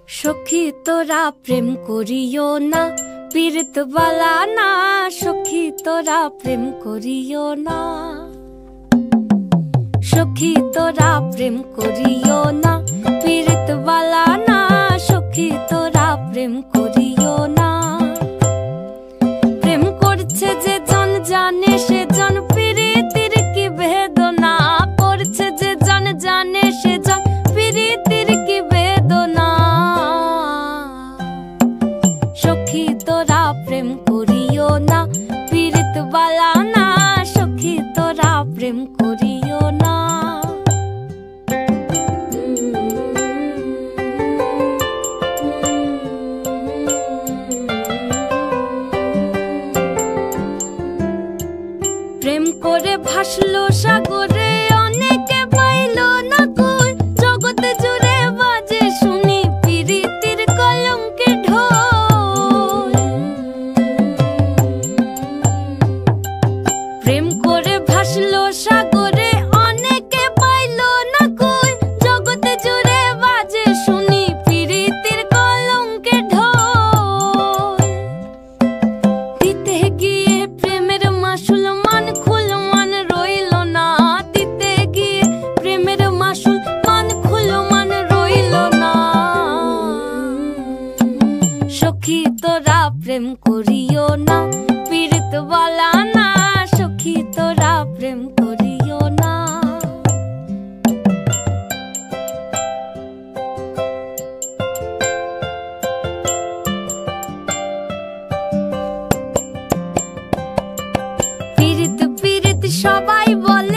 सखी तोरा प्रेम करियो ना, पीड़ित वाला ना। सखी तोरा प्रेम करियो ना, सखी तोरा प्रेम करियो ना, पीड़ित वाला ना। सखी तोरा प्रेम करियो ना। प्रेम करछे जे जन जाने से जन, पीड़ितेर की वेदना करछे जे जन जाने से जन, पीड़ितेर की वेदना। सखी तोरा प्रेम करियो ना, पीड़ित वाला ना। सखी तोरा प्रेम करियो ना। प्रेम करे भासलो सागरे, अनेके पाइलो ना कोई। जगत जुड़े बाजे शुनी पीड़ितेर कलंकेर ढोल। प्रेम करे भासलो सागरे, अनेके पाइलो ना कोई। जगत जुड़े बाजे शुनी पीड़ितेर कलंकेर ढोल। दिते गिये प्रेमेर मासुल मान खुल मान रइलो ना। दिते गिये प्रेमेर मासुल मान खुल मान रइलो ना। सखी तोरा प्रेम करियो ना, पीड़ित वाला ना। सखी तोरा प्रेम करियो ना। पीड़ित पीड़ित सबाई बोले,